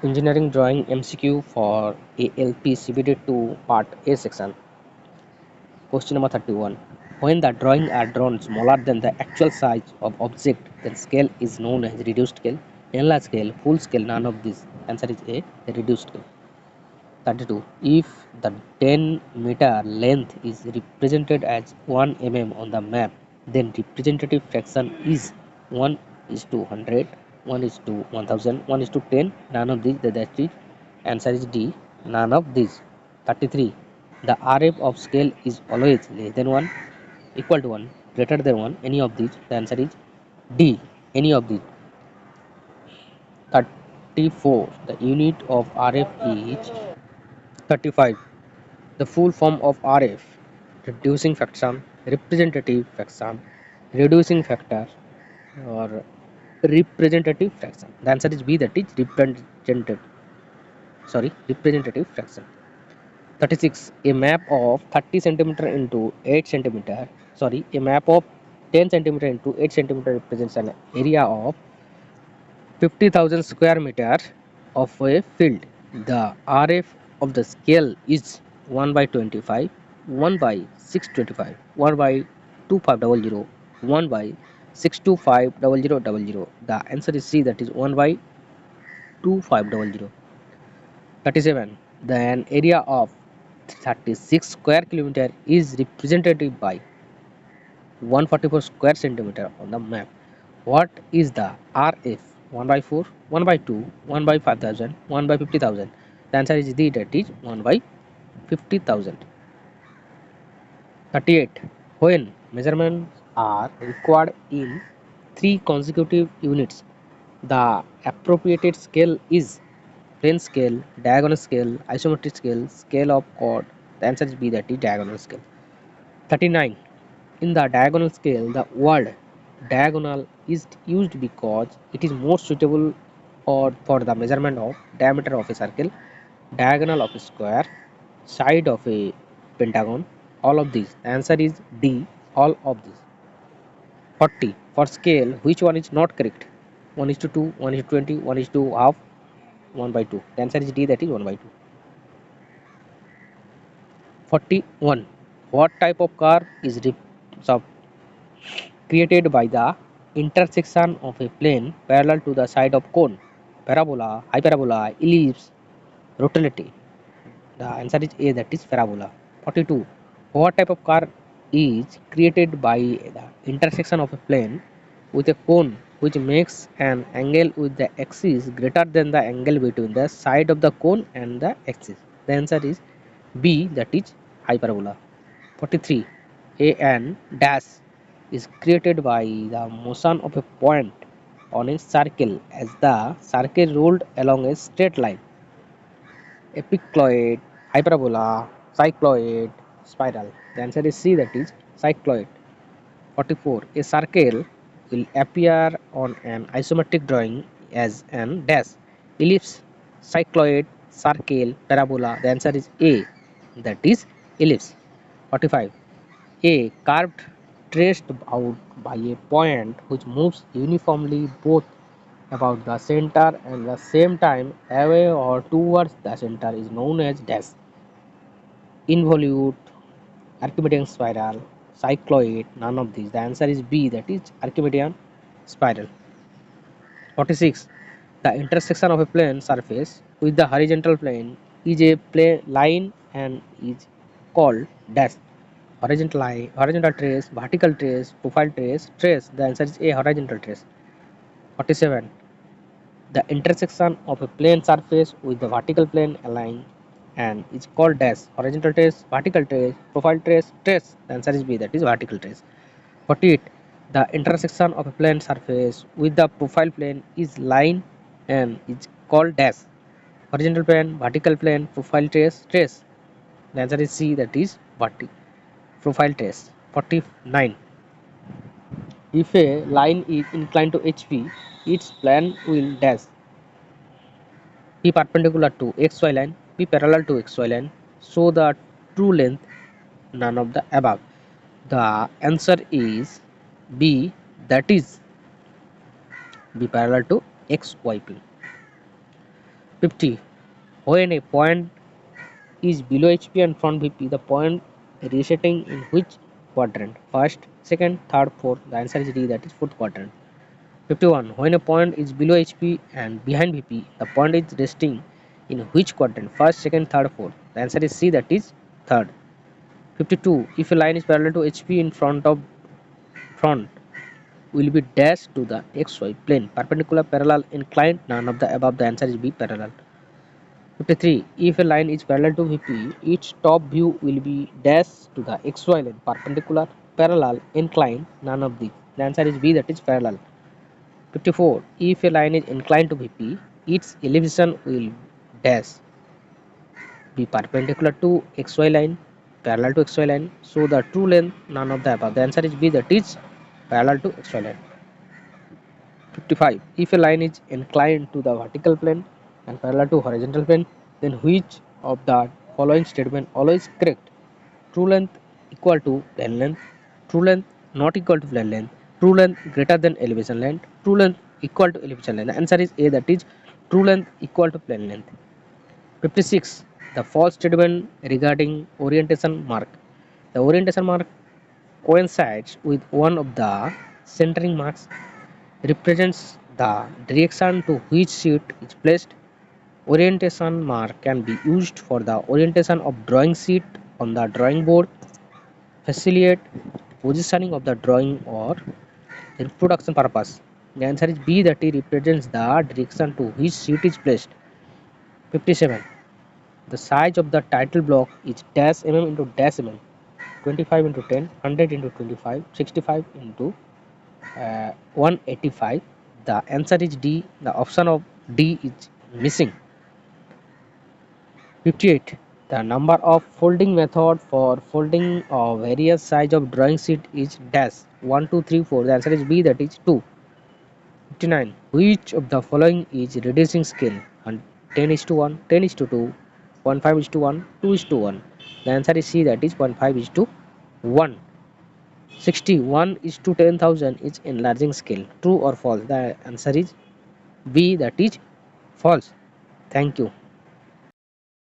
Engineering drawing MCQ for ALP CBD2 Part A section. Question number 31. When the drawing are drawn smaller than the actual size of object, then scale is known as reduced scale. Enlarged scale, full scale, none of these. Answer is A, reduced scale. 32. If the 10-meter length is represented as 1 mm on the map, then representative fraction is 1 is to 100, 1 is to 1000, 1 is to 10, none of these. That is answer is D, none of these. 33. The RF of scale is always less than 1, equal to 1, greater than 1, any of these. The answer is D, any of these. 34. The unit of RF is 35. The full form of RF: reducing fraction, representative fraction, reducing factor, or representative fraction. The answer is B, that is representative fraction. 36. A map of 30 centimeter into 8 centimeter, a map of 10 centimeter into 8 centimeter represents an area of 50,000 square meter of a field. The RF of the scale is 1 by 25, 1 by 625, 1 by 2500, 1 by 6250000. The answer is C, that is 1 by 2500. 37. Then area of 36 square kilometer is represented by 144 square centimeter on the map. What is the RF? 1 by 4, 1 by 2, 1 by 5000, 1 by 50,000. The answer is D, that is 1 by 50,000. 38. When measurements are required in 3 consecutive units, the appropriate scale is plane scale, diagonal scale, isometric scale, scale of chord. The answer is B, that is diagonal scale. 39. In the diagonal scale, the word diagonal is used because it is more suitable or for the measurement of diameter of a circle, diagonal of a square, side of a pentagon, all of these. The answer is D, all of these. 40. For scale, which one is not correct? 1 is to 2, 1 is to 20, 1 is to half, 1 by 2. The answer is D, that is 1 by 2. 41. What type of curve is created by the intersection of a plane parallel to the side of cone? Parabola, hyperbola, ellipse, rotality. The answer is A, that is parabola. 42. What type of curve is created by the intersection of a plane with a cone which makes an angle with the axis greater than the angle between the side of the cone and the axis? The answer is B, that is hyperbola. 43. A and dash is created by the motion of a point on a circle as the circle rolled along a straight line. Epicloid, hyperbola, cycloid, spiral. The answer is C, that is cycloid. 44. A circle will appear on an isometric drawing as an dash, ellipse, cycloid, circle, parabola. The answer is A, that is ellipse. 45. A curved traced out by a point which moves uniformly both about the center and the same time away or towards the center is known as dash. Involute, Archimedean spiral, cycloid, none of these. The answer is B, that is Archimedean spiral. 46. The intersection of a plane surface with the horizontal plane is a line and is called dash. Horizontal line, horizontal trace, vertical trace, profile trace, trace. The answer is A, horizontal trace. 47. The intersection of a plane surface with the vertical plane align and is called dash. Horizontal trace, vertical trace, profile trace, trace. The answer is B, that is vertical trace. 48. The intersection of a plane surface with the profile plane is line and is called dash. Horizontal plane, vertical plane, profile trace, trace. The answer is C, that is profile trace. 49. If a line is inclined to HP, its plane will dash be perpendicular to xy line, be parallel to xy line. So the true length, none of the above. The answer is B, that is be parallel to xy plane. 50. When a point is below HP and front VP, the point resetting in which quadrant? First, second, third, fourth. The answer is D, that is fourth quadrant. 51. When a point is below HP and behind VP, the point is resting in which quadrant? First, second, third, fourth. The answer is C, that is third. 52. If a line is parallel to HP in front will be dashed to the XY plane, perpendicular, parallel, inclined, none of the above. The answer is B, parallel. 53. If a line is parallel to VP, its top view will be dashed to the XY line, perpendicular, parallel, inclined, none of these. The answer is B, that is parallel. 54. If a line is inclined to VP, its elevation will dash be perpendicular to XY line, parallel to XY line. So the true length, none of the above. The answer is B, that is parallel to XY line. 55. If a line is inclined to the vertical plane and parallel to horizontal plane, then which of the following statement always correct? True length equal to plane length, true length not equal to plane length, true length greater than elevation length, true length equal to elevation length. The answer is A, that is true length equal to plane length. 56. The false statement regarding orientation mark. The orientation mark coincides with one of the centering marks, represents the direction to which sheet is placed. Orientation mark can be used for the orientation of drawing sheet on the drawing board, facilitate positioning of the drawing or reproduction purpose. The answer is B, that it represents the direction to which sheet is placed. 57. The size of the title block is dash mm into dash mm, 25 into 10, 100 into 25, 65 into 185. The answer is D. The option of D is missing. 58. The number of folding method for folding of various size of drawing sheet is dash 1, 2, 3, 4. The answer is B, that is 2. 59. Which of the following is reducing scale? 10 is to 1, 10 is to 2, 0.5 is to 1, 2 is to 1. The answer is C, that is 0.5 is to 1. 61 is to 10,000 is enlarging scale. True or false? The answer is B, that is false. Thank you.